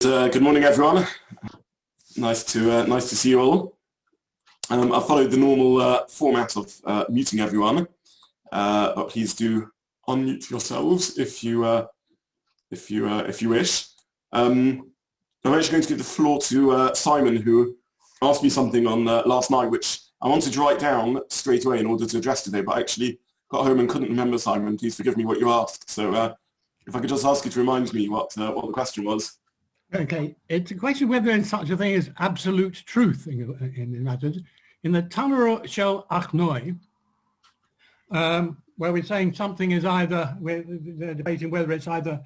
Good morning, everyone. Nice to see you all. I've followed the normal format of muting everyone, but please do unmute yourselves if you wish. I'm actually going to give the floor to Simon, who asked me something on last night, which I wanted to write down straight away in order to address today, but I actually got home and couldn't remember. Simon, please forgive me what you asked. So if I could just ask you to remind me what the question was. Okay, it's a question whether there's such a thing as absolute truth in matters. In the Torah SheBaal Peh, where we're saying something is either, we're debating whether it's either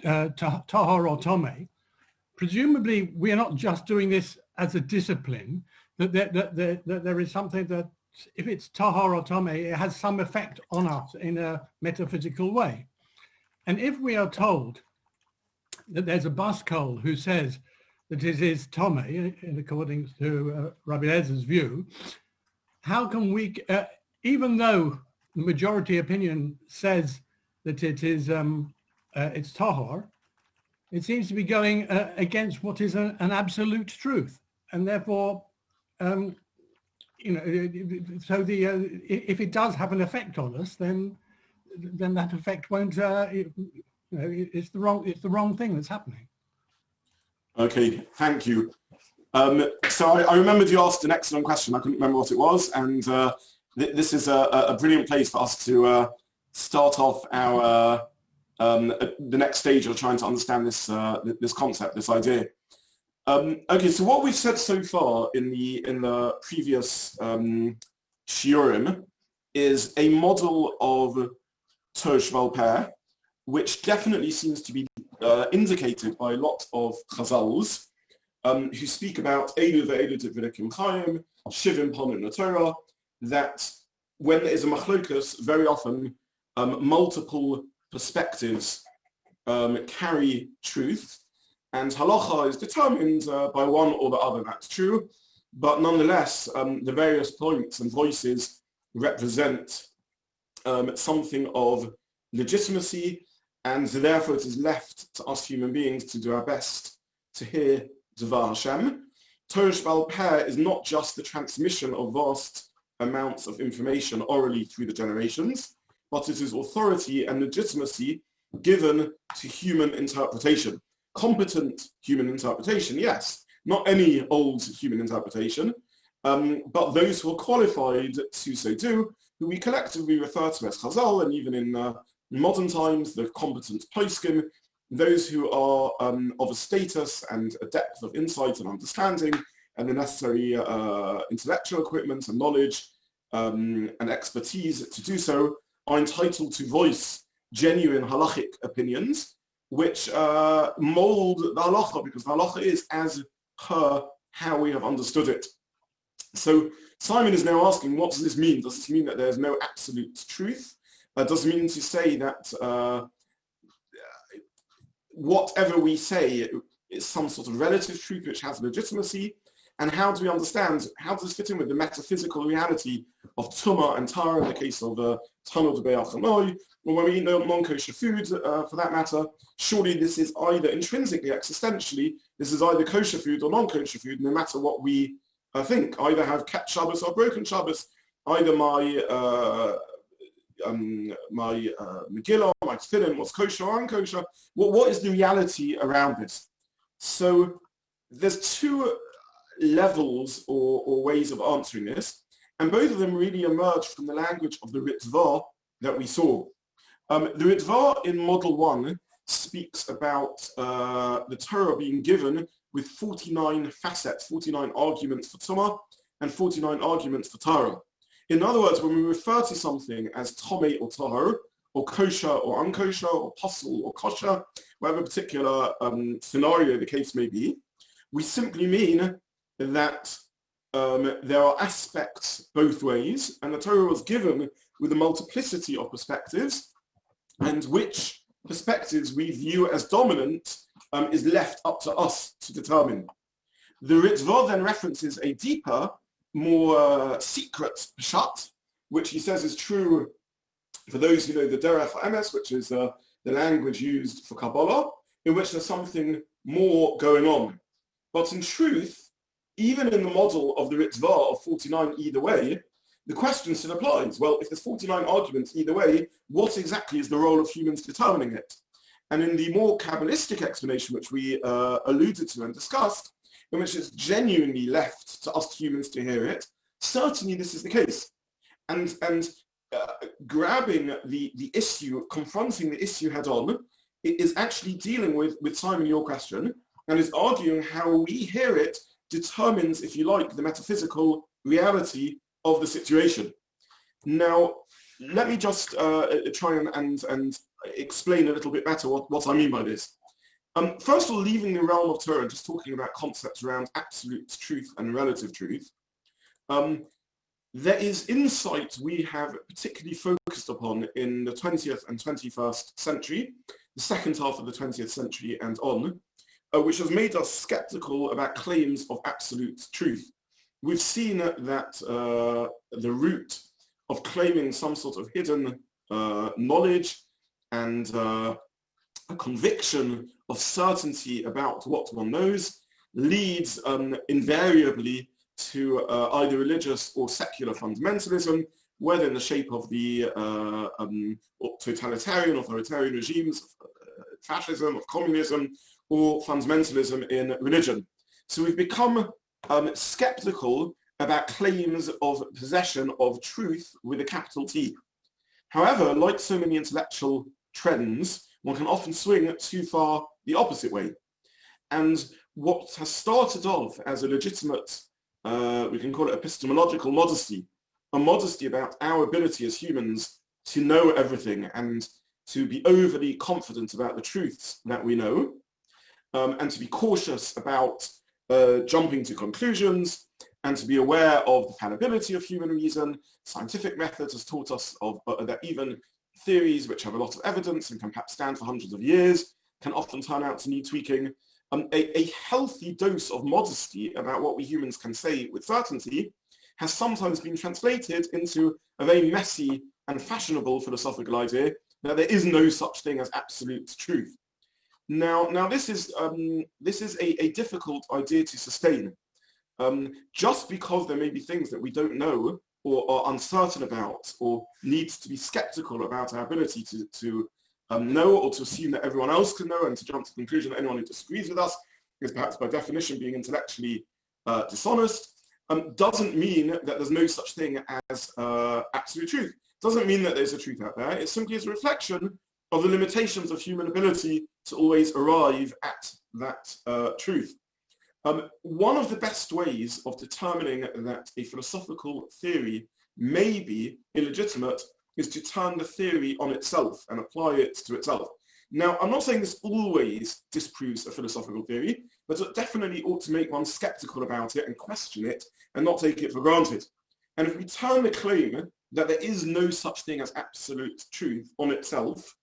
tahor or tomei, presumably we are not just doing this as a discipline, that there is something that, if it's tahor or tomei, it has some effect on us in a metaphysical way. And if we are told that there's a Baskol who says that it is tomei, according to Rabbi Ezra's view, how can we, even though the majority opinion says that it is it's tahor, it seems to be going against what is an absolute truth, and therefore, so if it does have an effect on us, then that effect won't. It's the wrong thing that's happening. Okay, thank you. So I remembered you asked an excellent question. I couldn't remember what it was, and this is a brilliant place for us to start off our the next stage of trying to understand this concept, this idea. Okay, so what we've said so far in the previous shiurim is a model of Torah SheBaal Peh, which definitely seems to be indicated by a lot of chazals who speak about Eilu ve'Eilu Divrikim Chaim, Shivim Ponu Torah, that when there is a machlokas, very often multiple perspectives carry truth, and halacha is determined by one or the other. That's true, but nonetheless, the various points and voices represent something of legitimacy, and therefore it is left to us human beings to do our best to hear Dvar Hashem. Torah SheBaal Peh is not just the transmission of vast amounts of information orally through the generations, but it is authority and legitimacy given to human interpretation. Competent human interpretation, yes, not any old human interpretation, but those who are qualified to so do, who we collectively refer to as Chazal, and even in modern times, the competent poskim, those who are of a status and a depth of insight and understanding and the necessary intellectual equipment and knowledge and expertise to do so, are entitled to voice genuine halachic opinions, which mold the halacha, because the halacha is as per how we have understood it. So Simon is now asking, what does this mean? Does this mean that there's no absolute truth? Does it mean to say that whatever we say is some sort of relative truth which has legitimacy? And how do we understand, how does this fit in with the metaphysical reality of Tumah and Tara in the case of Tanur De'Be'achanoi, or when we eat non-kosher food, for that matter? Surely this is either intrinsically, existentially, this is either kosher food or non-kosher food, no matter what we think. Either have kept Shabbos or broken Shabbos, either my Megillah, my Tefillin was kosher or unkosher. What is the reality around this? So there's two levels or ways of answering this, and both of them really emerge from the language of the Ritva that we saw. The Ritva in Model 1 speaks about the Torah being given with 49 facets, 49 arguments for Tumah and 49 arguments for Torah. In other words, when we refer to something as tomei or tahor, or kosher or unkosher, or pasul or kosher, whatever particular scenario the case may be, we simply mean that there are aspects both ways, and the Torah was given with a multiplicity of perspectives, and which perspectives we view as dominant is left up to us to determine. The Ritva then references a deeper, more secret pshat, which he says is true for those who know the Derech HaEmes, which is the language used for Kabbalah, in which there's something more going on. But in truth, even in the model of the Ritzvah of 49 either way, the question still applies. Well, if there's 49 arguments either way, what exactly is the role of humans determining it? And in the more Kabbalistic explanation, which we alluded to and discussed, in which it's genuinely left to us humans to hear it, certainly this is the case. And grabbing the issue, confronting the issue head on, it is actually dealing with Simon, your question, and is arguing how we hear it determines, if you like, the metaphysical reality of the situation. Now, let me just try and explain a little bit better what I mean by this. First of all, leaving the realm of Torah, just talking about concepts around absolute truth and relative truth, there is insight we have particularly focused upon in the 20th and 21st century, the second half of the 20th century and on, which has made us skeptical about claims of absolute truth. We've seen that the root of claiming some sort of hidden knowledge and a conviction of certainty about what one knows leads invariably to either religious or secular fundamentalism, whether in the shape of the totalitarian, authoritarian regimes, fascism, of communism, or fundamentalism in religion. So we've become skeptical about claims of possession of truth with a capital T. However, like so many intellectual trends, one can often swing too far the opposite way. And what has started off as a legitimate, we can call it epistemological modesty, a modesty about our ability as humans to know everything and to be overly confident about the truths that we know, and to be cautious about jumping to conclusions, and to be aware of the fallibility of human reason. Scientific methods has taught us that even theories which have a lot of evidence and can perhaps stand for hundreds of years can often turn out to need tweaking. A healthy dose of modesty about what we humans can say with certainty has sometimes been translated into a very messy and fashionable philosophical idea that there is no such thing as absolute truth. Now this is a difficult idea to sustain. Just because there may be things that we don't know or are uncertain about or needs to be skeptical about our ability to know, or to assume that everyone else can know and to jump to the conclusion that anyone who disagrees with us is perhaps by definition being intellectually dishonest, doesn't mean that there's no such thing as absolute truth. Doesn't mean that there's a truth out there. It simply is a reflection of the limitations of human ability to always arrive at that truth. One of the best ways of determining that a philosophical theory may be illegitimate is to turn the theory on itself and apply it to itself. Now, I'm not saying this always disproves a philosophical theory, but it definitely ought to make one skeptical about it and question it and not take it for granted. And if we turn the claim that there is no such thing as absolute truth on itself,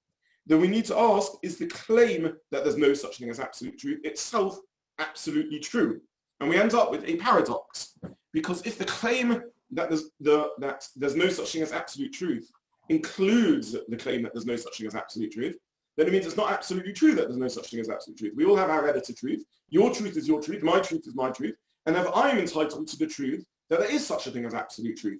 then we need to ask, is the claim that there's no such thing as absolute truth itself absolutely true? And we end up with a paradox, because if the claim that there's no such thing as absolute truth includes the claim that there's no such thing as absolute truth, then it means it's not absolutely true that there's no such thing as absolute truth. We all have our relative truth. Your truth is your truth, my truth is my truth, and therefore I am entitled to the truth that there is such a thing as absolute truth.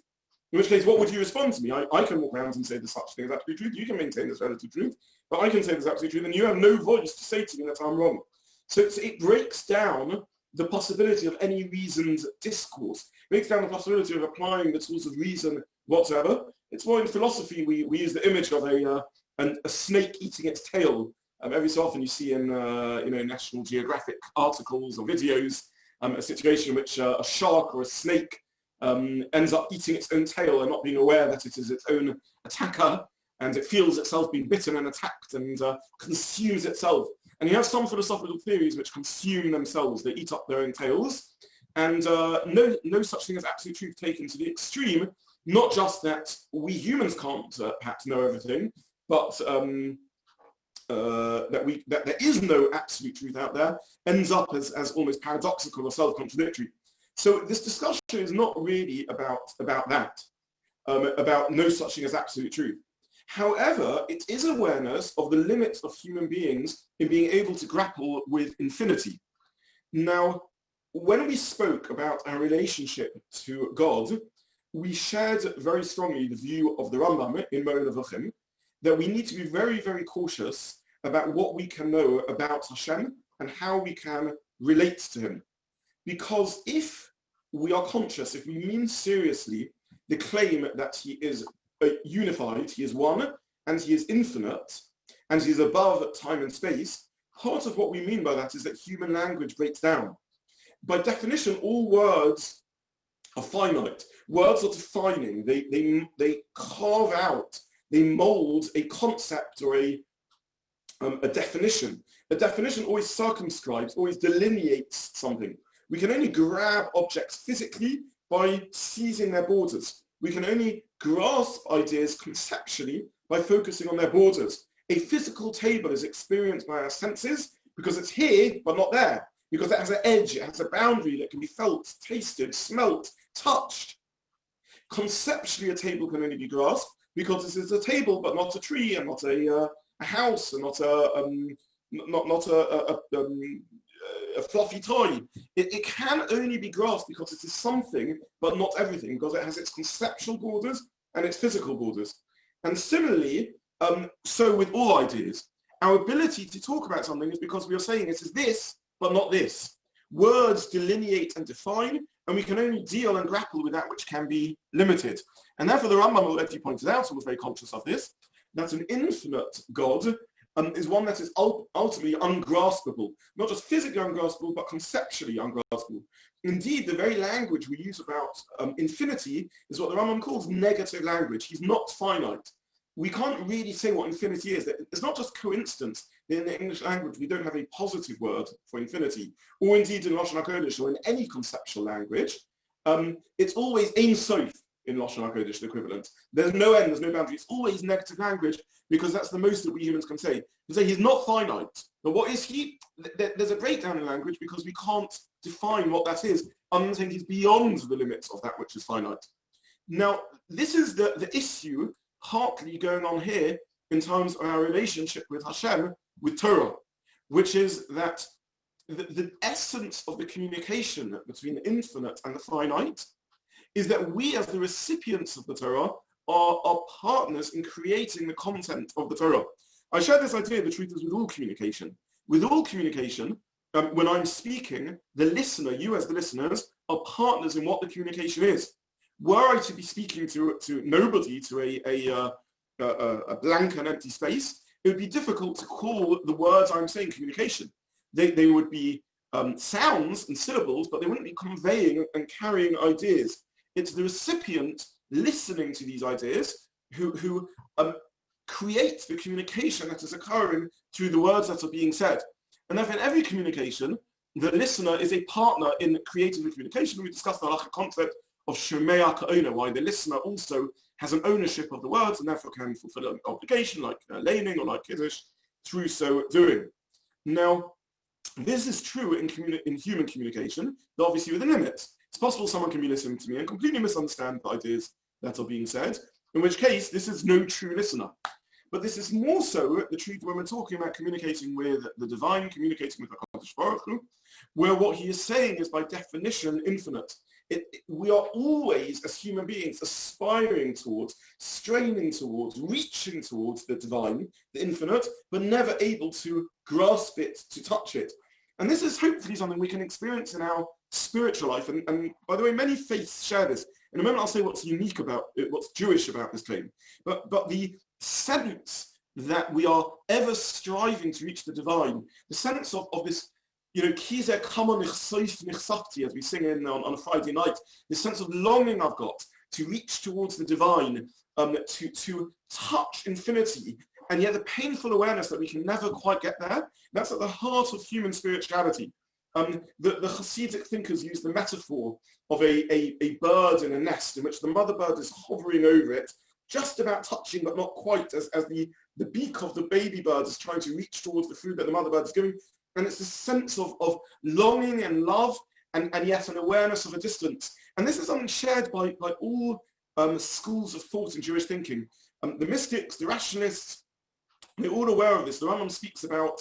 In which case, what would you respond to me? I can walk around and say there's such a thing as absolute truth, you can maintain this relative truth, but I can say there's absolute truth, and you have no voice to say to me that I'm wrong. So it breaks down the possibility of any reasoned discourse. It breaks down the possibility of applying the tools of reason whatsoever. It's why in philosophy we use the image of a snake eating its tail. Every so often you see in National Geographic articles or videos a situation in which a shark or a snake ends up eating its own tail and not being aware that it is its own attacker, and it feels itself being bitten and attacked and consumes itself. And you have some philosophical theories which consume themselves. They eat up their own tails. And no such thing as absolute truth taken to the extreme. Not just that we humans can't perhaps know everything, but that there is no absolute truth out there ends up as almost paradoxical or self-contradictory. So this discussion is not really about that, about no such thing as absolute truth. However, it is awareness of the limits of human beings in being able to grapple with infinity. Now, when we spoke about our relationship to God, we shared very strongly the view of the Rambam in Mo'en Avachim that we need to be very, very cautious about what we can know about Hashem and how we can relate to him. Because if we are conscious, if we mean seriously the claim that he is unified, he is one, and he is infinite, and he is above time and space, part of what we mean by that is that human language breaks down. By definition, all words are finite. Words are defining. They carve out, they mold a concept or a definition. A definition always circumscribes, always delineates something. We can only grab objects physically by seizing their borders. We can only grasp ideas conceptually by focusing on their borders. A physical table is experienced by our senses because it's here but not there, because it has an edge, it has a boundary that can be felt, tasted, smelt, touched. Conceptually, a table can only be grasped because this is a table but not a tree and not a house and not a fluffy toy. It can only be grasped because it is something but not everything, because it has its conceptual borders and its physical borders. And similarly, so with all ideas, our ability to talk about something is because we are saying it is this but not this. Words delineate and define, and we can only deal and grapple with that which can be limited. And therefore the Rambam already pointed out, and was very conscious of this, that an infinite God is one that is ultimately ungraspable, not just physically ungraspable, but conceptually ungraspable. Indeed, the very language we use about infinity is what the Rambam calls negative language. He's not finite. We can't really say what infinity is. It's not just coincidence that in the English language we don't have a positive word for infinity, or indeed in Lashon HaKodesh or in any conceptual language. It's always Ein Sof in Lashon HaKodesh, the equivalent. There's no end, there's no boundary. It's always negative language because that's the most that we humans can say. We say he's not finite. But what is he? There's a breakdown in language because we can't define what that is until he's beyond the limits of that which is finite. Now, this is the issue partly going on here in terms of our relationship with Hashem, with Torah, which is that the essence of the communication between the infinite and the finite is that we as the recipients of the Torah are partners in creating the content of the Torah. I share this idea, the truth is with all communication. With all communication, when I'm speaking, the listener, you as the listeners, are partners in what the communication is. Were I to be speaking to nobody, to a blank and empty space, it would be difficult to call the words I'm saying communication. They would be sounds and syllables, but they wouldn't be conveying and carrying ideas. It's the recipient listening to these ideas who create the communication that is occurring through the words that are being said. And therefore in every communication, the listener is a partner in creating the communication. We discussed the halachic concept of Shomea Ka'ona, why the listener also has an ownership of the words and therefore can fulfill an obligation like laning or like Kiddush through so doing. Now, this is true in human communication, but obviously within limits. It's possible someone can be listening to me and completely misunderstand the ideas that are being said, in which case this is no true listener. But this is more so the truth when we're talking about communicating with the divine, communicating with HaKadosh Baruch Hu, where what he is saying is by definition infinite. We are always, as human beings, aspiring towards, straining towards, reaching towards the divine, the infinite, but never able to grasp it, to touch it. And this is hopefully something we can experience in our spiritual life. And by the way, many faiths share this. In a moment, I'll say what's unique about it, what's Jewish about this claim. But the sense that we are ever striving to reach the divine, the sense of this, kizer kama nichsoif nichsakti, as we sing on a Friday night, this sense of longing I've got to reach towards the divine, to touch infinity, and yet the painful awareness that we can never quite get there, that's at the heart of human spirituality. The Hasidic thinkers use the metaphor of a bird in a nest in which the mother bird is hovering over it, just about touching but not quite, as the beak of the baby bird is trying to reach towards the food that the mother bird is giving. And it's this sense of longing and love and yet an awareness of a distance. And this is something shared by all schools of thought in Jewish thinking. The mystics, the rationalists, they're all aware of this. The Rambam speaks about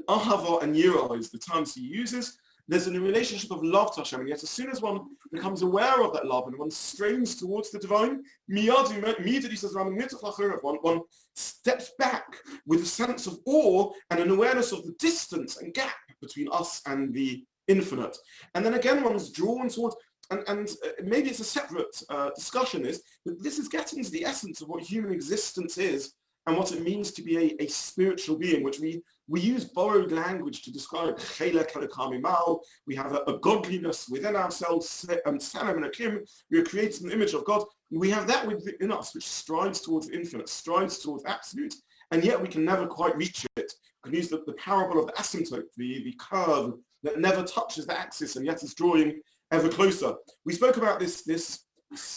ahava and yirah is the terms he uses. There's a relationship of love to Hashem, and yet as soon as one becomes aware of that love and one strains towards the divine, immediately, says Rambam, one steps back with a sense of awe and an awareness of the distance and gap between us and the infinite. And then again, one's drawn towards, and maybe it's a separate discussion, but this is getting to the essence of what human existence is and what it means to be a spiritual being, which we use borrowed language to describe. We have a godliness within ourselves, we are created in the image of God. We have that within us, which strives towards infinite, strives towards absolute, and yet we can never quite reach it. We can use the parable of the asymptote, the curve that never touches the axis and yet is drawing ever closer. We spoke about this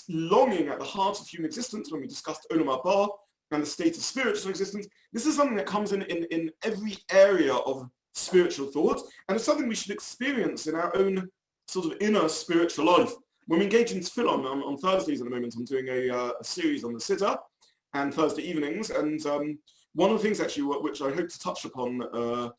longing at the heart of human existence when we discussed Olam Haba and the state of spiritual existence. This is something that comes in every area of spiritual thought, and it's something we should experience in our own sort of inner spiritual life. When we engage in tefillah on Thursdays at the moment, I'm doing a series on the Siddur and Thursday evenings, and one of the things actually which I hope to touch upon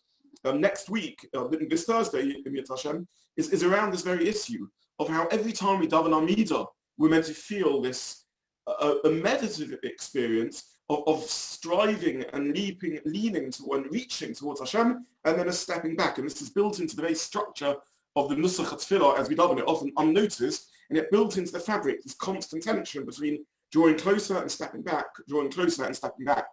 next week, this Thursday, Hashem, is around this very issue of how every time we daven Amidah, we're meant to feel this a meditative experience of striving and leaning to and reaching towards Hashem, and then a stepping back. And this is built into the very structure of the Nusach HaTfilah as we daven it, often unnoticed, and yet built into the fabric, this constant tension between drawing closer and stepping back, drawing closer and stepping back.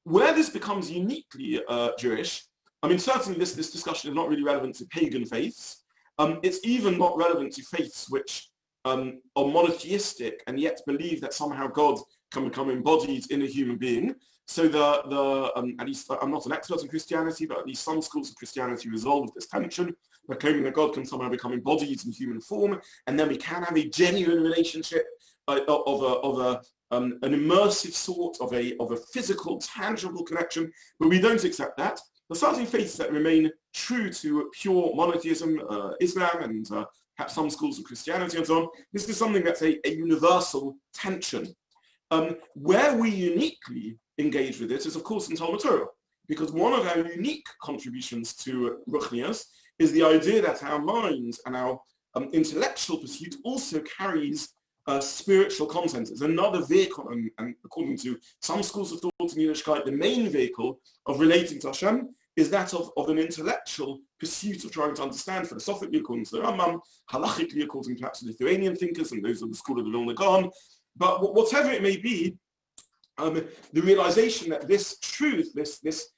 Where this becomes uniquely Jewish, I mean, certainly this discussion is not really relevant to pagan faiths. It's even not relevant to faiths which are monotheistic and yet believe that somehow God can become embodied in a human being. So at least I'm not an expert in Christianity, but at least some schools of Christianity resolve this tension by claiming that God can somehow become embodied in human form, and then we can have a genuine relationship of an immersive sort of a physical, tangible connection. But we don't accept that. There are certain faiths that remain true to pure monotheism, Islam, and perhaps some schools of Christianity and so on. This is something that's a universal tension. Where we uniquely engage with this is, of course, in Talmud Torah, because one of our unique contributions to Ruchnias is the idea that our mind and our intellectual pursuit also carries spiritual content. It's another vehicle, and according to some schools of thought in Yiddishkeit, the main vehicle of relating to Hashem is that of an intellectual pursuit of trying to understand philosophically, according to the Rambam, halachically, according to perhaps Lithuanian thinkers and those of the school of the Vilna Gaon. But whatever it may be, the realization that this truth, this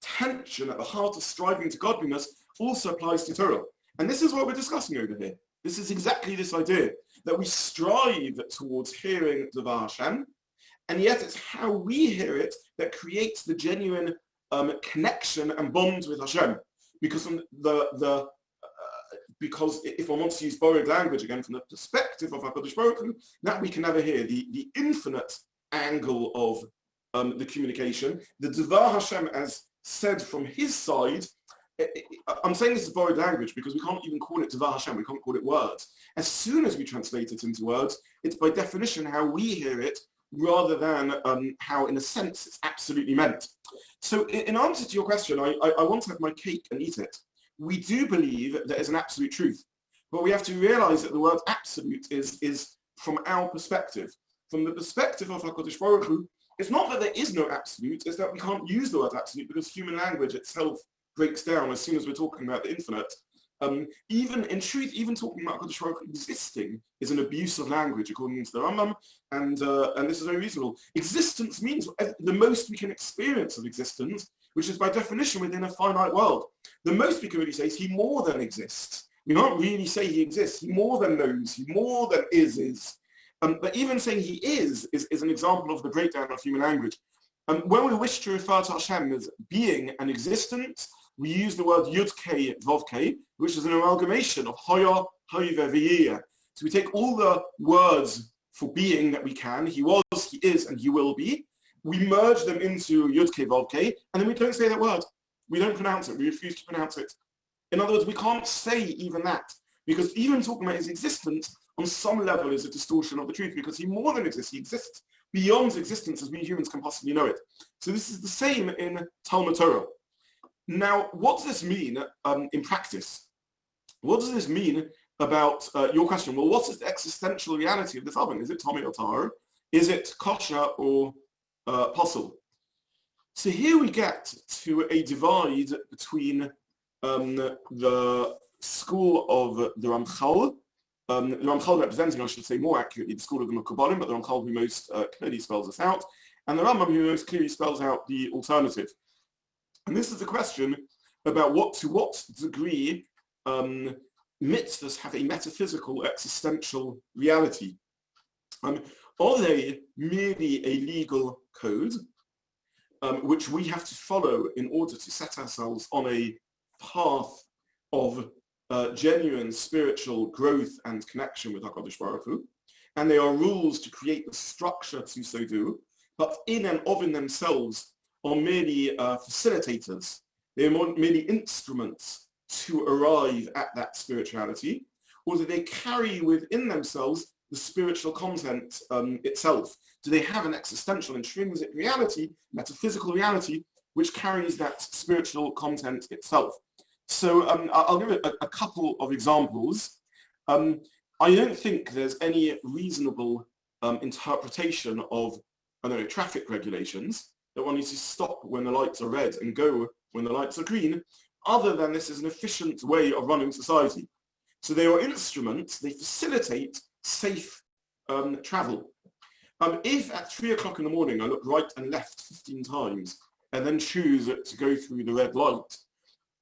tension at the heart of striving to godliness also applies to Torah. And this is what we're discussing over here. This is exactly this idea, that we strive towards hearing Devar Hashem, and yet it's how we hear it that creates the genuine connection and bond with Hashem. Because because if one wants to use borrowed language again from the perspective of HaKadosh Baruch Hu, that we can never hear, the infinite angle of the communication, the Devar Hashem as said from his side. I'm saying this is borrowed language because we can't even call it Devar Hashem, we can't call it words. As soon as we translate it into words, it's by definition how we hear it rather than how, in a sense, it's absolutely meant. So in answer to your question, I want to have my cake and eat it. We do believe there is an absolute truth, but we have to realize that the word absolute is from our perspective. From the perspective of HaKadosh Baruch Hu, it's not that there is no absolute, it's that we can't use the word absolute because human language itself breaks down as soon as we're talking about the infinite. Even in truth, even talking about HaKadosh Baruch Hu existing is an abuse of language according to the Rambam, and this is very reasonable. Existence means the most we can experience of existence, which is by definition within a finite world. The most we can really say is he more than exists. We can't really say he exists. He more than knows. He more than is. But even saying he is an example of the breakdown of human language. When we wish to refer to Hashem as being and existence, we use the word Yud-Kei, Vav-Kei, which is an amalgamation of Hoya, Hoive, V'yiyeh. So we take all the words for being that we can, he was, he is, and he will be, we merge them into Yud-Kei, Vav-Kei, and then we don't say that word. We don't pronounce it. We refuse to pronounce it. In other words, we can't say even that, because even talking about his existence on some level is a distortion of the truth, because he more than exists. He exists beyond existence as we humans can possibly know it. So this is the same in Talmud Torah. Now, what does this mean in practice? What does this mean about your question? Well, what is the existential reality of this oven? Is it Tommy or Tahor? Is it kosher or possible? So here we get to a divide between the school of the Ramchal, representing, I should say more accurately, the school of the Mekubalim, but the Ramchal who most clearly spells this out, and the Rambam who most clearly spells out the alternative. And this is the question about to what degree mitzvahs have a metaphysical, existential reality. Are they merely a legal code which we have to follow in order to set ourselves on a path of genuine spiritual growth and connection with HaKadosh Baruch Hu, and they are rules to create the structure to so do, but in and of in themselves are merely facilitators. They are merely instruments to arrive at that spirituality, or do they carry within themselves the spiritual content itself? Do they have an existential, intrinsic reality, metaphysical reality, which carries that spiritual content itself? So I'll give it a couple of examples. I don't think there's any reasonable interpretation of, traffic regulations, that one needs to stop when the lights are red and go when the lights are green, other than this is an efficient way of running society. So they are instruments, they facilitate safe travel. If at 3 o'clock in the morning I look right and left 15 times and then choose to go through the red light,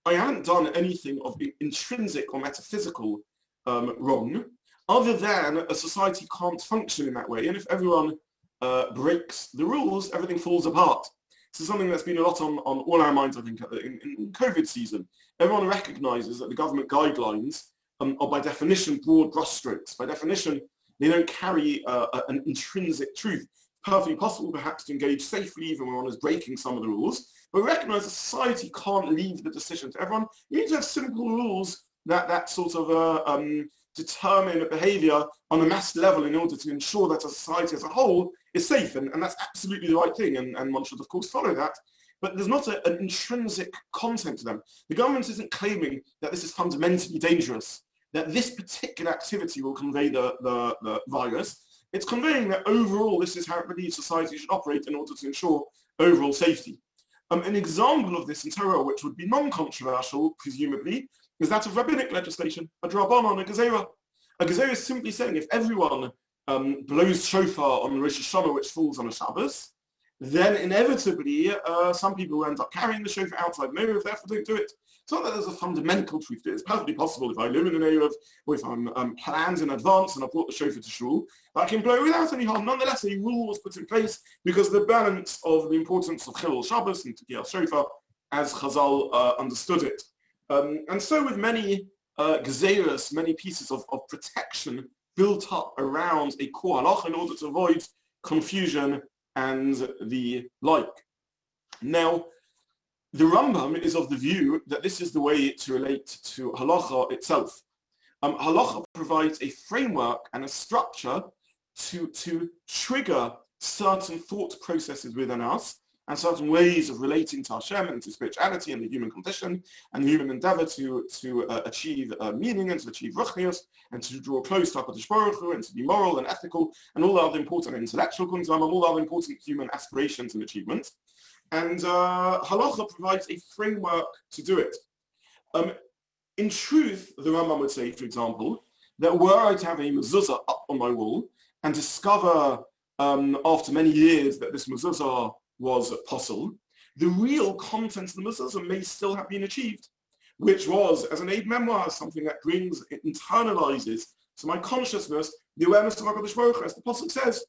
I haven't done anything of intrinsic or metaphysical wrong, other than a society can't function in that way. And if everyone breaks the rules, everything falls apart. This is something that's been a lot on all our minds, I think, in COVID season. Everyone recognizes that the government guidelines are by definition broad brushstrokes. By definition, they don't carry an intrinsic truth. Perfectly possible, perhaps, to engage safely even when one is breaking some of the rules. But recognize that society can't leave the decision to everyone. You need to have simple rules that sort of determine behavior on a mass level in order to ensure that a society as a whole is safe. And that's absolutely the right thing. And one should, of course, follow that. But there's not an intrinsic content to them. The government isn't claiming that this is fundamentally dangerous, that this particular activity will convey the virus. It's conveying that overall this is how it believes society should operate in order to ensure overall safety. An example of this in Torah, which would be non-controversial, presumably, is that of rabbinic legislation, a drabanan, a gezerah. A gezerah is simply saying if everyone blows shofar on Rosh Hashanah, which falls on a Shabbos, then inevitably some people will end up carrying the shofar outside the Erev, therefore don't do it. It's not that there's a fundamental truth to it. It's perfectly possible if I live in an Erev, or if I'm planned in advance and I brought the shofar to shul, I can blow without any harm. Nonetheless, a rule was put in place because of the balance of the importance of Chilul Shabbos and Tekiyah Shofar as Chazal understood it. And so with many gezeras, many pieces of protection built up around a core halach in order to avoid confusion and the like. Now, the Rambam is of the view that this is the way to relate to halacha itself. Halacha provides a framework and a structure to trigger certain thought processes within us and certain ways of relating to Hashem and to spirituality and the human condition and the human endeavor to achieve meaning and to achieve ruchnius and to draw close to HaKadosh Baruch Hu and to be moral and ethical and all the other important intellectual concerns, all the other important human aspirations and achievements. And halacha provides a framework to do it. In truth, the Rambam would say, for example, that were I to have a mezuzah up on my wall and discover after many years that this mezuzah was possible, the real content of the mezuzah may still have been achieved, which was, as an aid memoir, something that brings, it internalizes to my consciousness the awareness of HaKadosh Baruch Hu, as the Pasuk says,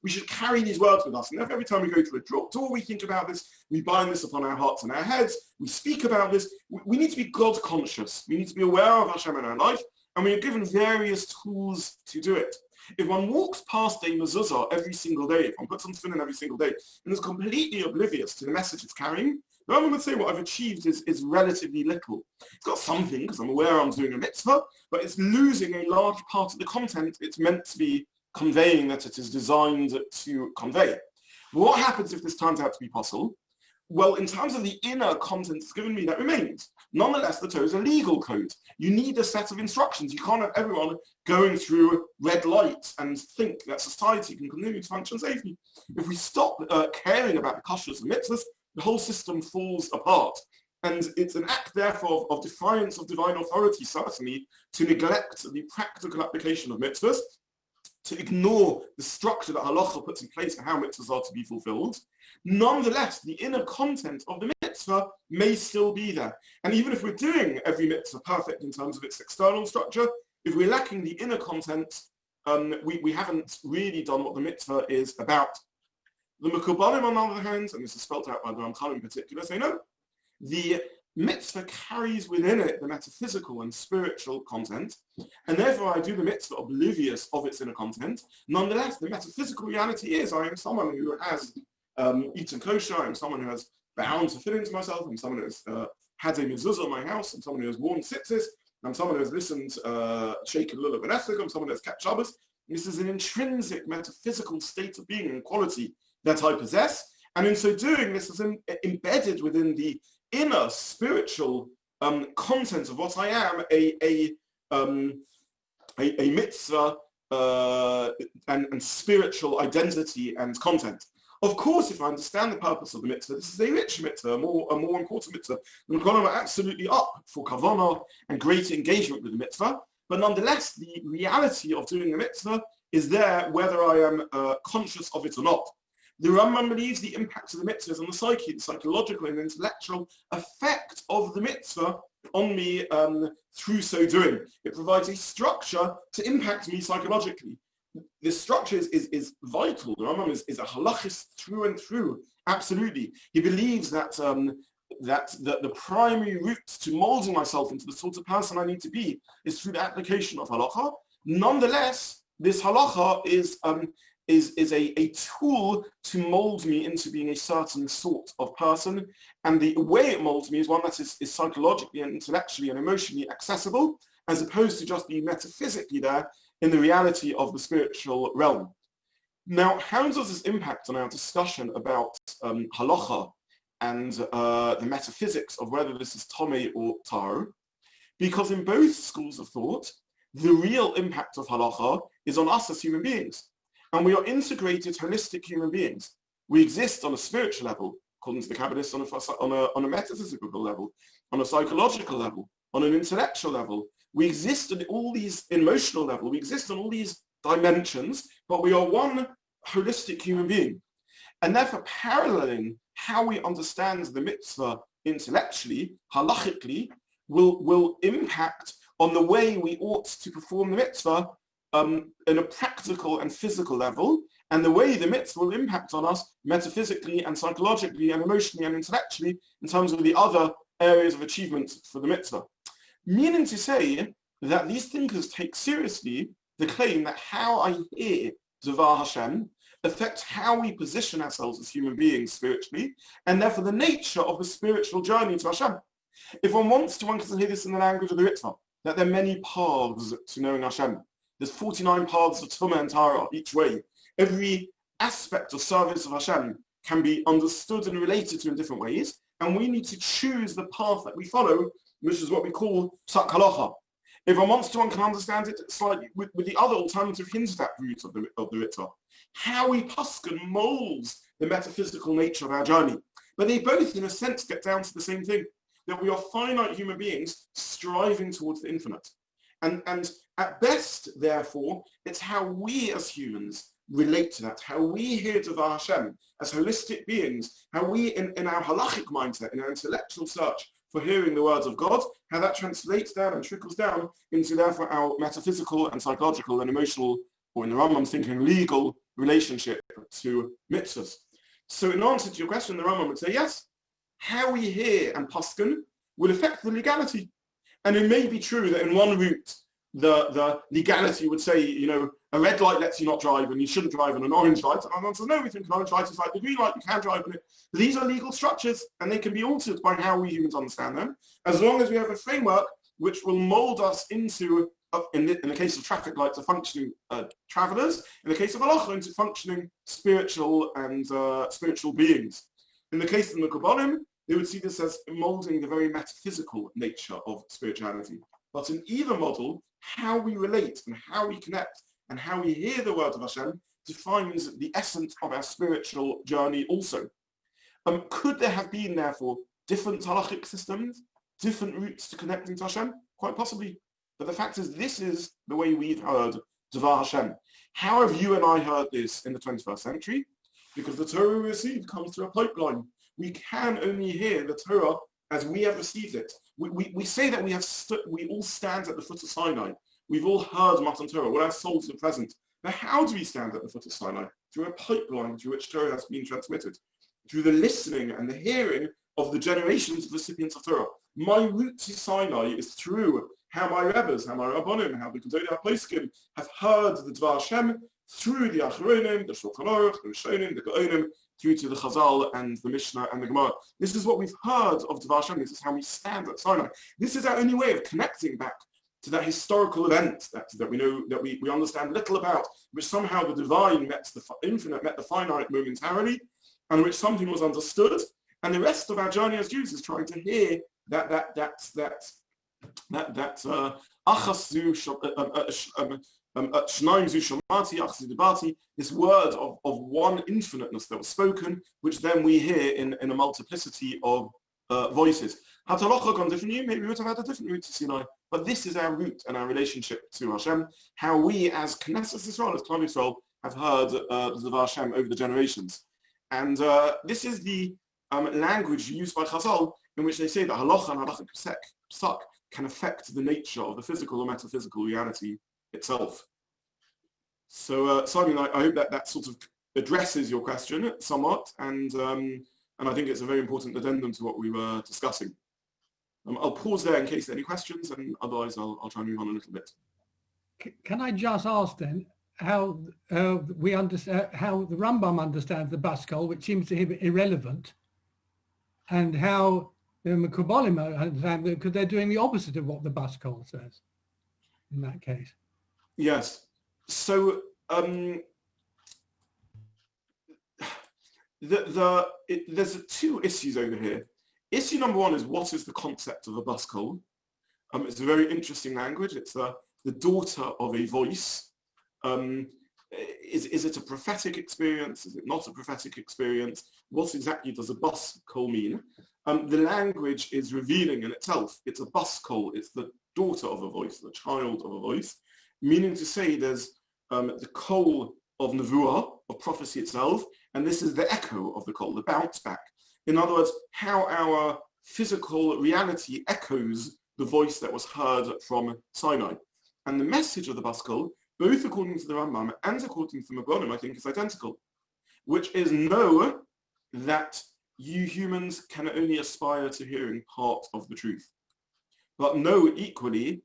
we should carry these words with us. And every time we go to a door, we think about this, we bind this upon our hearts and our heads, we speak about this. We need to be God conscious. We need to be aware of Hashem in our life, and we are given various tools to do it. If one walks past a mezuzah every single day, if one puts on tefillin every single day, and is completely oblivious to the message it's carrying, the Rambam would say what I've achieved is relatively little. It's got something, because I'm aware I'm doing a mitzvah, but it's losing a large part of the content it's meant to be conveying, that it is designed to convey. What happens if this turns out to be possible? Well, in terms of the inner content it's given me, that remains. Nonetheless, the Torah is a legal code. You need a set of instructions. You can't have everyone going through red lights and think that society can continue to function safely. If we stop caring about the kashrus and mitzvahs, the whole system falls apart. And it's an act, therefore, of defiance of divine authority, certainly, to neglect the practical application of mitzvahs, to ignore the structure that halacha puts in place for how mitzvahs are to be fulfilled. Nonetheless, the inner content of the mitzvah may still be there. And even if we're doing every mitzvah perfect in terms of its external structure, if we're lacking the inner content, we haven't really done what the mitzvah is about. The Mekubalim, on the other hand, and this is spelled out by the Rambam in particular, say no. The mitzvah carries within it the metaphysical and spiritual content, and therefore I do the mitzvah oblivious of its inner content. Nonetheless, the metaphysical reality is I am someone who has eaten kosher, I am someone who has bound to fit into myself, I'm someone who has had a mezuzah in my house, I'm someone who has worn tzitzis, I'm someone who has listened, shaken lulav and esrog, I'm someone who has kept Shabbos. This is an intrinsic metaphysical state of being and quality that I possess, and in so doing, this is embedded within the inner spiritual content of what I am, a mitzvah and spiritual identity and content. Of course, if I understand the purpose of the mitzvah, this is a rich mitzvah, a more important mitzvah. The Mekubalim are absolutely up for kavanah and great engagement with the mitzvah, but nonetheless, the reality of doing the mitzvah is there whether I am conscious of it or not. The Rambam believes the impact of the mitzvah is on the psyche, the psychological and intellectual effect of the mitzvah on me through so doing. It provides a structure to impact me psychologically. This structure is vital. The Rambam is a halachist through and through, absolutely. He believes that the primary route to molding myself into the sort of person I need to be is through the application of halacha. Nonetheless, this halacha is a tool to mold me into being a certain sort of person, and the way it molds me is one that is psychologically and intellectually and emotionally accessible, as opposed to just being metaphysically there in the reality of the spiritual realm. Now, how does this impact on our discussion about halacha and the metaphysics of whether this is tomei or tar? Because in both schools of thought, the real impact of halacha is on us as human beings. And we are integrated, holistic human beings. We exist on a spiritual level, according to the Kabbalists, on a metaphysical level, on a psychological level, on an intellectual level. We exist on all these emotional level. We exist on all these dimensions, but we are one holistic human being. And therefore, paralleling how we understand the mitzvah intellectually, halachically, will impact on the way we ought to perform the mitzvah in a practical and physical level, and the way the mitzvah will impact on us metaphysically and psychologically and emotionally and intellectually in terms of the other areas of achievement for the mitzvah. Meaning to say that these thinkers take seriously the claim that how I hear Devar Hashem affects how we position ourselves as human beings spiritually, and therefore the nature of the spiritual journey to Hashem. If one wants to, one can hear this in the language of the mitzvah, that there are many paths to knowing Hashem. There's 49 paths of Tumah and Tara each way. Every aspect of service of Hashem can be understood and related to in different ways, and we need to choose the path that we follow, which is what we call psak halacha. If one wants to, one can understand it slightly with the other alternative hints of that root of the mitzvah. How we paskin molds the metaphysical nature of our journey. But they both, in a sense, get down to the same thing, that we are finite human beings striving towards the infinite. And at best, therefore, it's how we as humans relate to that, how we hear Devar Hashem as holistic beings, how we, in our halachic mindset, in our intellectual search for hearing the words of God, how that translates down and trickles down into, therefore, our metaphysical and psychological and emotional, or in the Rambam's thinking, legal relationship to mitzvahs. So in answer to your question, the Rambam would say, yes, how we hear and paskin will affect the legality. And it may be true that in one route, the legality would say, a red light lets you not drive and you shouldn't drive on an orange light. And Rambam says, no, we think an orange light is like the green light, you can drive on it. These are legal structures and they can be altered by how we humans understand them, as long as we have a framework which will mold us into, in the case of traffic lights, a functioning travelers, in the case of halacha, into functioning spiritual and spiritual beings. In the case of the Kabbalim, they would see this as molding the very metaphysical nature of spirituality. But in either model, how we relate and how we connect and how we hear the word of Hashem defines the essence of our spiritual journey also. Could there have been, therefore, different halachic systems, different routes to connecting to Hashem? Quite possibly. But the fact is, this is the way we've heard Devar Hashem. How have you and I heard this in the 21st century? Because the Torah we received comes through a pipeline. We can only hear the Torah as we have received it. We say that we all stand at the foot of Sinai. We've all heard Matan Torah. All our souls are present. Now, how do we stand at the foot of Sinai? Through a pipeline through which Torah has been transmitted. Through the listening and the hearing of the generations of recipients of Torah. My route to Sinai is through how my Rebbes, how my Rabbanim, how the Gedolei HaPoskim have heard the Dvar Hashem through the Achronim, the Shulchan Aruch, the Rishonim, the Gaonim, through to the Chazal and the Mishnah and the Gemara. This is what we've heard of Dvar Hashem. This is how we stand at Sinai. This is our only way of connecting back to that historical event that we know, that we understand little about, which somehow the divine met the infinite, met the finite momentarily, and which something was understood. And the rest of our journey as Jews is trying to hear this word of one infiniteness that was spoken, which then we hear in a multiplicity of voices. Had halacha gone differently, maybe we would have had a different route to Sinai. But this is our route and our relationship to Hashem, how we as Knesset Israel, as Klal Yisrael, have heard the Devar Hashem over the generations. And this is the language used by Chazal, in which they say that halacha and halachic psak can affect the nature of the physical or metaphysical reality itself. So, Simon, I hope that sort of addresses your question somewhat, and I think it's a very important addendum to what we were discussing. I'll pause there in case there are any questions, and otherwise I'll try and move on a little bit. Can I just ask then how we understand, how the Rambam understands the Baskol, which seems to him irrelevant, and how the Mekubalim understand, because they're doing the opposite of what the Baskol says in that case. Yes. So there's two issues over here. Issue number one is, what is the concept of a buskol? It's a very interesting language. It's the daughter of a voice. Is it a prophetic experience? Is it not a prophetic experience? What exactly does a buskol mean? The language is revealing in itself. It's a buskol. It's the daughter of a voice, the child of a voice, meaning to say there's the kol of nevuah, of prophecy itself, and this is the echo of the kol, the bounce back. In other words, how our physical reality echoes the voice that was heard from Sinai. And the message of the buskol, both according to the Rambam and according to the Mebonim, I think is identical, which is know that you humans can only aspire to hearing part of the truth. But know equally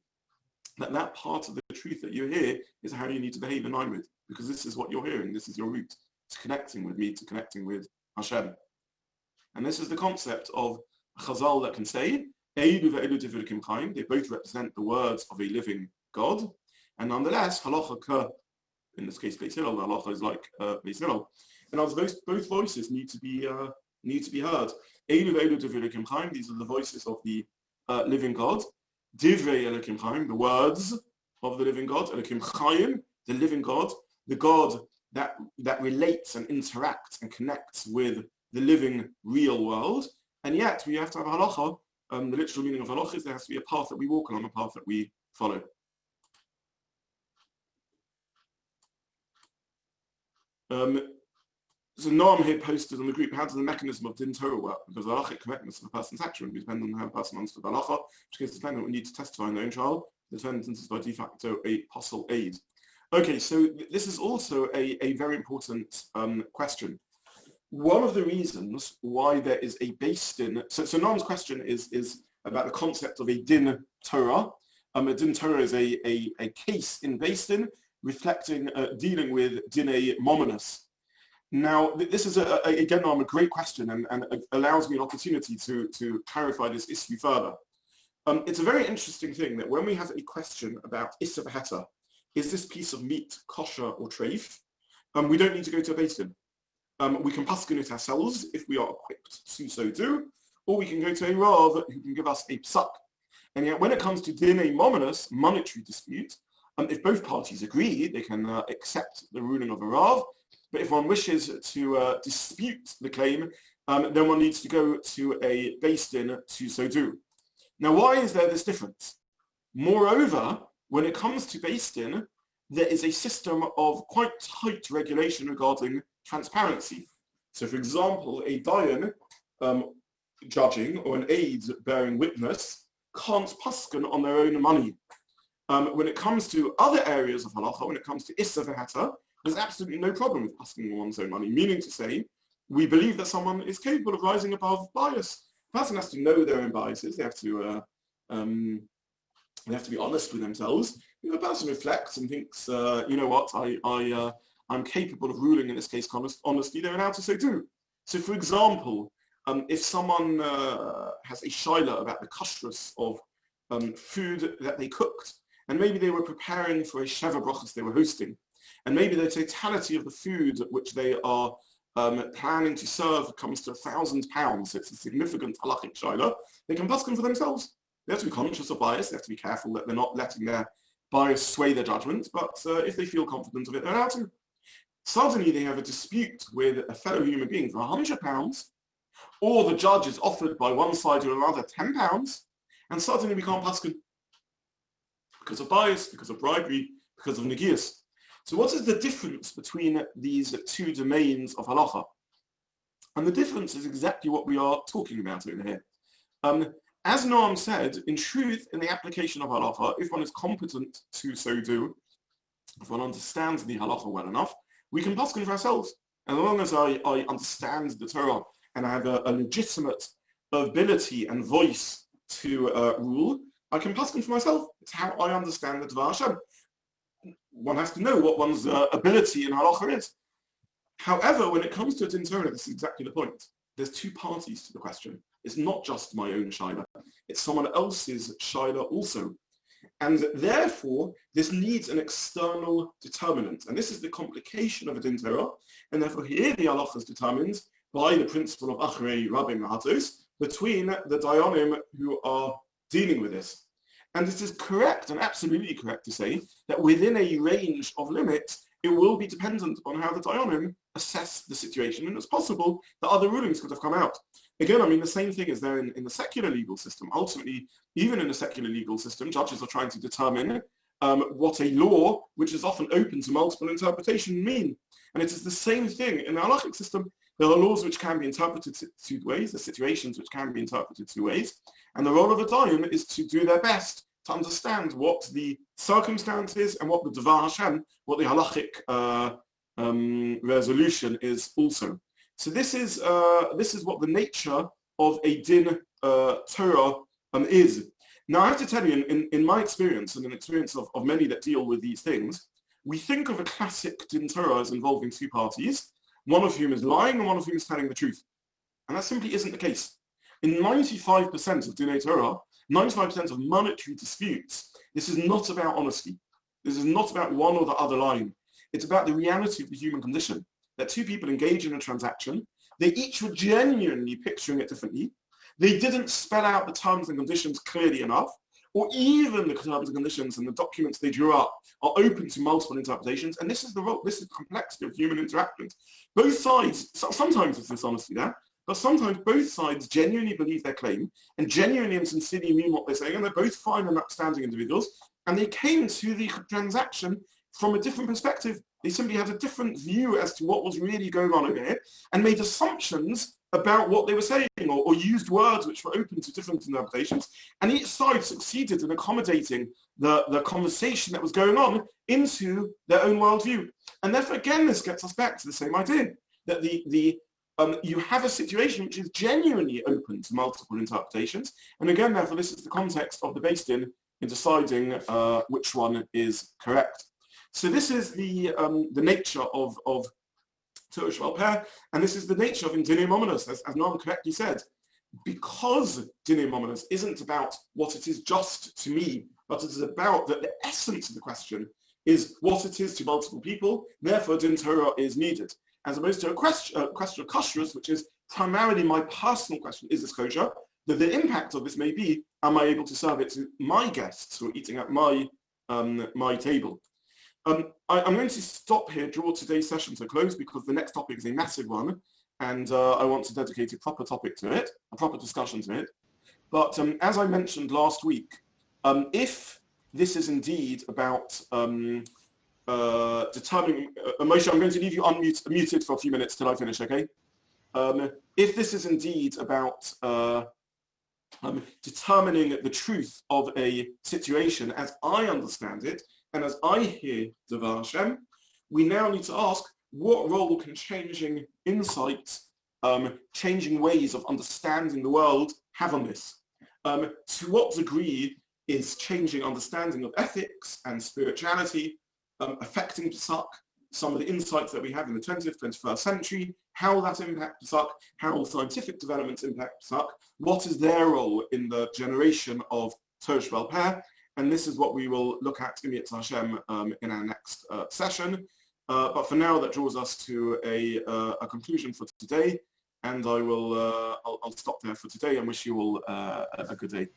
that that part of the truth that you hear is how you need to behave in line with, because this is what you're hearing, this is your route to connecting with me, to connecting with Hashem. And this is the concept of Chazal that can say, they both represent the words of a living God, and nonetheless, halacha, in this case, Beis Hillel, halacha is like Beis Hillel. And as both voices need to be heard. These are the voices of the living God. Divrei Elokim Chaim, the words of the living God. Elokim Chaim, the living God, the God that relates and interacts and connects with the living, real world. And yet we have to have a halacha. The literal meaning of halacha is there has to be a path that we walk along, a path that we follow. So Noam here posted on the group, how does the mechanism of din Torah work? Because the halachic correctness of a person's action will depend on how the person understood halacha, which case the defendant would need to testify in their own trial. The defendant is by de facto a possible aid. Okay, so this is also a very important question. One of the reasons why there is a Beis Din, so Noam's question is about the concept of a din Torah. A din Torah is a case in Beis Din dealing with Dinei Mominus. Now, this is, again, a great question and allows me an opportunity to clarify this issue further. It's a very interesting thing that when we have a question about Issa V'Heta, is this piece of meat kosher or treif? We don't need to go to a Beis Din. We can paskin it ourselves if we are equipped to so do, or we can go to a Rav who can give us a psak. And yet when it comes to Dinei Mominus, monetary dispute, if both parties agree, they can accept the ruling of a Rav. But if one wishes to dispute the claim, then one needs to go to a Beis Din to so do. Now, why is there this difference? Moreover, when it comes to Beis Din, there is a system of quite tight regulation regarding transparency. So, for example, a dayan judging or an aide bearing witness can't paskin on their own money. When it comes to other areas of halacha, when it comes to Issa V'Heta, there's absolutely no problem with paskin on one's own money, meaning to say, we believe that someone is capable of rising above bias. The person has to know their own biases. They have to be honest with themselves. If a person reflects and thinks, you know what, I'm capable of ruling in this case honestly, they're allowed to so do. So, for example, if someone has a shaila about the kashrus of food that they cooked, and maybe they were preparing for a sheva brachas they were hosting, and maybe the totality of the food which they are planning to serve comes to £1,000, it's a significant halachic shaila, they can paskin for themselves. They have to be conscious of bias, they have to be careful that they're not letting their bias sway their judgment, but if they feel confident of it, they're allowed to. Suddenly they have a dispute with a fellow human being for £100, or the judge is offered by one side or another £10, and suddenly we can't paskin because of bias, because of bribery, because of negias. So what is the difference between these two domains of halacha? And the difference is exactly what we are talking about over here. As Noam said, in truth, in the application of halacha, if one is competent to so do, if one understands the halacha well enough, we can paskin for ourselves. And as long as I understand the Torah and I have a legitimate ability and voice to rule, I can paskin for myself. It's how I understand the Dvar Hashem. One has to know what one's ability in halacha is. However, when it comes to a din Torah, this is exactly the point. There's two parties to the question. It's not just my own shaila. It's someone else's shaila also. And therefore, this needs an external determinant. And this is the complication of a din Torah. And therefore, here the halacha is determined by the principle of achrei Rabbi Mahatos between the dayanim who are dealing with this. And it is correct and absolutely correct to say that within a range of limits, it will be dependent on how the dayanim assess the situation. And it's possible that other rulings could have come out. Again, I mean, the same thing is there in the secular legal system. Ultimately, even in the secular legal system, judges are trying to determine what a law, which is often open to multiple interpretation, mean. And it is the same thing in the halachic system. There are laws which can be interpreted two ways, there are situations which can be interpreted two ways, and the role of a dayan is to do their best to understand what the circumstances and what the Dvar Hashem, what the halachic resolution is also. So this is what the nature of a din Torah is. Now I have to tell you, in my experience and in the experience of many that deal with these things, we think of a classic din Torah as involving two parties, one of whom is lying and one of whom is telling the truth. And that simply isn't the case. In 95% of Dinei Torah, 95% of monetary disputes, this is not about honesty. This is not about one or the other line. It's about the reality of the human condition. That two people engage in a transaction, they each were genuinely picturing it differently. They didn't spell out the terms and conditions clearly enough, or even the terms and conditions and the documents they drew up are open to multiple interpretations. And this is the complexity of human interactions. Both sides, sometimes there's dishonesty there, but sometimes both sides genuinely believe their claim and genuinely and sincerely mean what they're saying, and they're both fine and upstanding individuals, and they came to the transaction from a different perspective. They simply had a different view as to what was really going on over here and made assumptions about what they were saying or used words which were open to different interpretations. And each side succeeded in accommodating the conversation that was going on into their own worldview. And therefore, again, this gets us back to the same idea, that you have a situation which is genuinely open to multiple interpretations. And again, therefore, this is the context of the Beis Din in deciding which one is correct. So this is the nature of Torah SheBaal Peh, and this is the nature of Dinei Mominus, as Noam correctly said. Because Dinei Mominus isn't about what it is just to me, but it is about that the essence of the question is what it is to multiple people, therefore Din Torah is needed. As opposed to a question of kashrus, which is primarily my personal question, is this kosher? That the impact of this may be, am I able to serve it to my guests who are eating at my table? I'm going to stop here, draw today's session to a close, because the next topic is a massive one, and I want to dedicate a proper topic to it, a proper discussion to it. But as I mentioned last week, if this is indeed about determining, Moshe, I'm going to leave you muted for a few minutes till I finish, okay? If this is indeed about determining the truth of a situation as I understand it, and as I hear Devar Hashem, we now need to ask, what role can changing insights, changing ways of understanding the world have on this? To what degree is changing understanding of ethics and spirituality affecting Pesach, some of the insights that we have in the 20th, 21st century, how that impacts Pesach, how scientific developments impact Pesach, what is their role in the generation of Torah SheBaal Peh, and this is what we will look at in Yitzhak Hashem in our next session. But for now, that draws us to a conclusion for today, and I'll stop there for today and wish you all a good day.